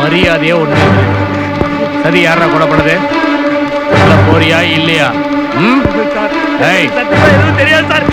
மரியாதையே ஒண்ணு. சரி, யாரா கொலைப்படுது? சொல்ல போறியா இல்லையா? தெரியாது சார்.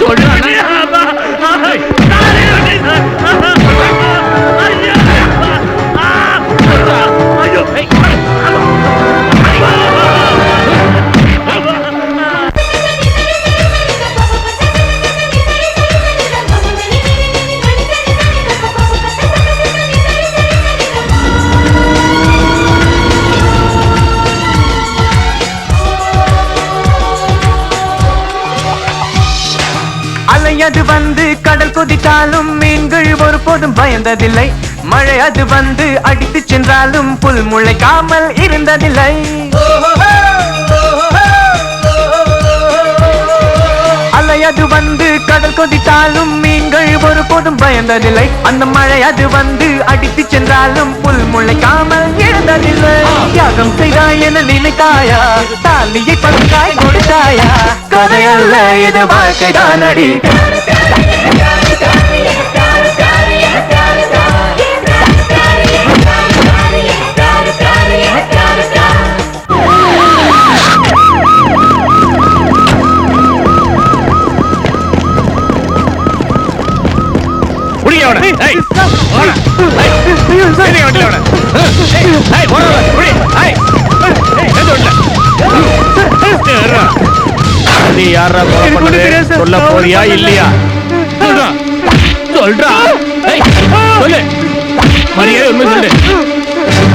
அது வந்து கடல் கொதித்தாலும் மீன்கள் ஒருபோதும் பயந்ததில்லை. மழை அது வந்து அடித்து சென்றாலும் புல் முளைக்காமல் இருந்ததில்லை. அலை அது வந்து கடல் கொதித்தாலும் மீன்கள் ஒருபோதும் பயந்ததில்லை. அந்த மழை அது வந்து அடித்து சென்றாலும் புல் முளைக்காமல் இருந்ததில்லை. தியாகம் செய்தாய் என நினைத்தாயா? தாலியை பங்காய் கொடுத்தாயா? கதையல்ல, இது வாழ்க்கைதான் அடி. சொல்ல போறியா இல்லையா? சொல்றா. சொல்லு, மரியாதை உண்மை சொல்லு.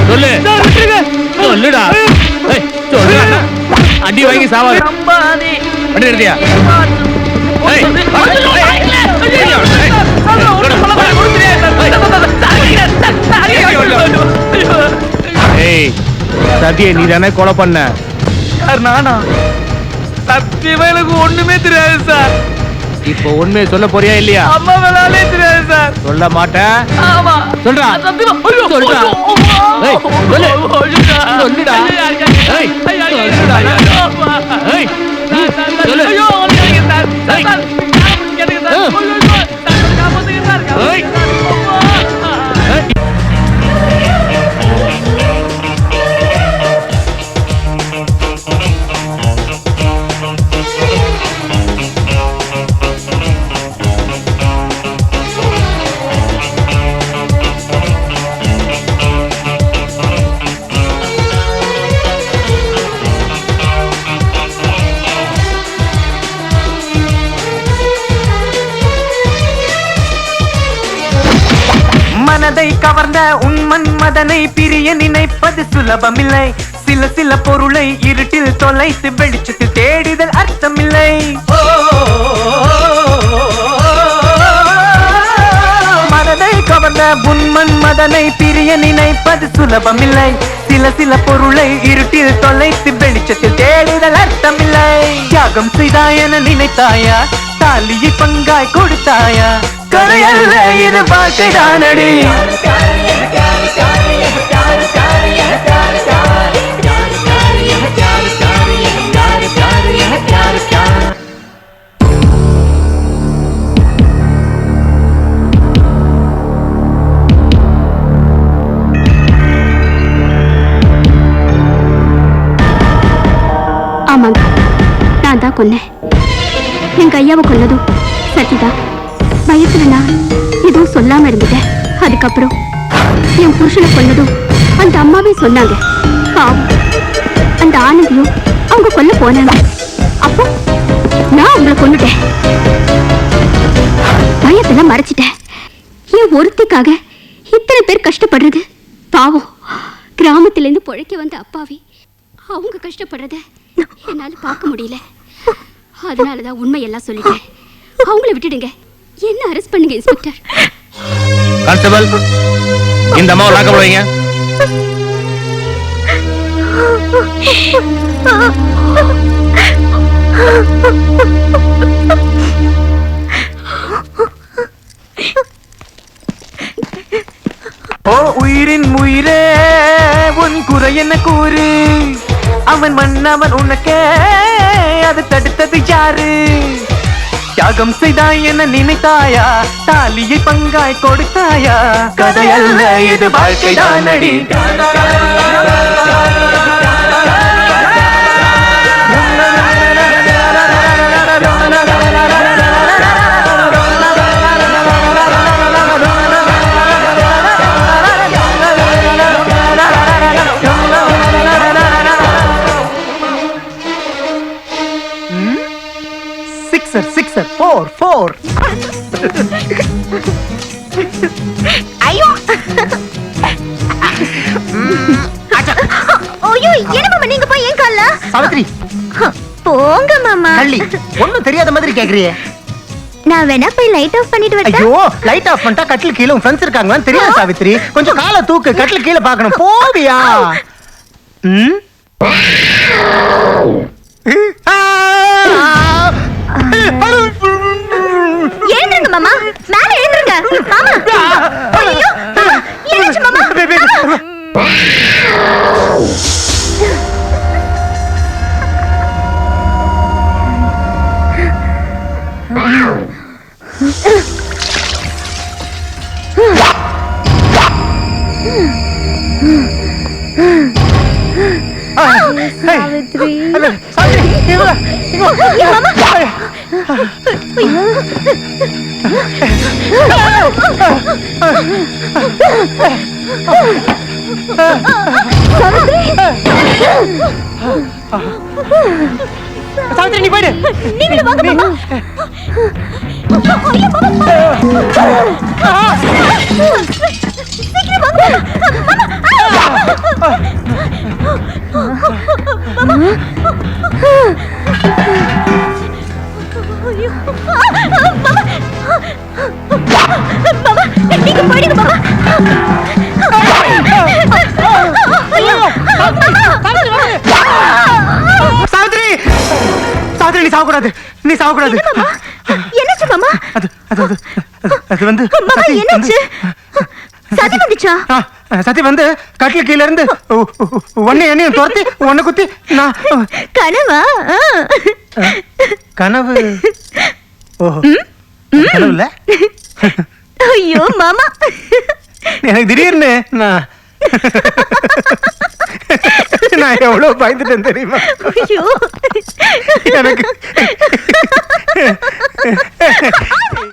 சொல்லு, சொல்லுடா. சொல்றா. அடி வாங்கி சாவாது. வண்டி நிறுத்தியா? சத்திய நீ தானே கொலை பண்ண? நானா? சத்தியமா எனக்கு ஒண்ணுமே தெரியாது சார். இப்போ உண்மையை சொல்ல போறியா இல்லையா? அம்மா வேளாலே தெரியாது சார். சொல்ல மாட்டேன். ஆமா சொல்றா. சத்தியமா சொல்றா. ஏய் சொல்லு. சொல்லுடா. ஏய் சொல்லுடா. ஏய் சொல்லு. ஐயோ ஓடுங்க சார். சார் கேளுங்க சார். சார் காப்பாத்துங்க சார். ஏய் மனதை கவர்ந்த உன்மன் மதனை பிரிய நினைப்பது சுலபமில்லை. சில சில பொருளை இருட்டில் தொலைத்து வெளிச்சத்தில் தேடிதல் அர்த்தமில்லை. மனதை கவர்ந்த உன்மன் மதனை பிரிய நினைப்பது சுலபமில்லை. சில சில பொருளை இருட்டில் தொலைத்து வெளிச்சத்தில் தேடிதல் அர்த்தமில்லை. தியாகம் செய்தாய் என நினைத்தாயா? தாலியை பங்காய் கொடுத்தாயா? கரையல்ல, இது வாழ்க்கைதான் அடி. ஆமாங்க, நான் தான் கொன்னேன். எங்க ஐயாவை கொன்னதும் சத்திதான். பயத்துல நான் எதுவும் சொல்லாம இருந்துட்டேன். அதுக்கப்புறம் என் புருஷனை கொன்னதும் அந்த அம்மாவே சொன்னாங்க. பாவம், அந்த ஆனந்தியும் அவங்க கொல்ல போனாங்க. அவளை கொன்னுட்டேன். பயத்தெல்லாம் மறைச்சிட்டேன். என் ஒருத்திக்காக இத்தனை பேர் கஷ்டப்படுறது பாவம். கிராமத்திலேருந்து பொழைக்க வந்த அப்பாவி அவங்க கஷ்டப்படுறத என்னால பார்க்க முடியல. அதனாலதான் உண்மையெல்லாம் சொல்லிட்டேன். அவங்கள விட்டுடுங்க, என்ன அரெஸ்ட் பண்ணுங்க இன்ஸ்பெக்டர். கான்ஸ்டபிள், இந்த அம்மாவை லாக்கப் வைங்க. ஓ உயிரின் உயிரே உன் குறை என்ன கூறு, அவன் மன்னவன் உனக்கே அது தடுத்தது யாரு? தியாகம் செய்தாய் என நினைத்தாயா, தாலியை பங்காய் கொடுத்தாயா? கதையல்ல இது வாழ்க்கைதான் அடி. சிக்ஸர் 4 ஐயோ ஐயோ என்ன மாமா நீங்க போய் ஏன் கால்ல? சாவித்ரி போங்க மாமா. கள்ளி ஒண்ணும் தெரியாத மாதிரி கேக்குறியே. நான் வேணா போய் லைட் ஆஃப் பண்ணிட்டு வரேன். ஐயோ லைட் ஆஃப் பண்ணிட்டா கட்டில் கீழ உன் ஃப்ரெண்ட்ஸ் இருக்காங்களான்னு தெரியாது சாவித்ரி. கொஞ்சம் காலை தூக்கு, கட்டில் கீழ பார்க்கணும். போவியா? எழுந்துருங்க மாமா, மேல எழுந்துருங்க மாமா. ஐயோ மாமா, என்னாச்சு மாமா? சாவித்ரி சாவித்ரி நீ போயிடு. நீங்களும் வாங்க மாமா. ஐயோ மாமா, சீக்கிரம் வாங்க மாமா. ஐயோ மாமா, நீங்க போயிடுங்க மாமா. ஐயோ சாவித்ரி சாவித்ரி நீ சாவக்கூடாது, நீ சாவக்கூடாது. என்னாச்சு மாமா? அது வந்து மாமா என்னாச்சு? சதி வந்துச்சா? சதி வந்து கட்டில கீழ இருந்து என்னையும் துரத்தி உன்னை குத்தி நான் கனவா? கனவு. ஓஹோ கனவு இல்ல. ஐயோ மாமா, எனக்கு திடீர்னு நான் எவ்வளவு பயந்துட்டேன் தெரியுமா? ஐயோ எனக்கு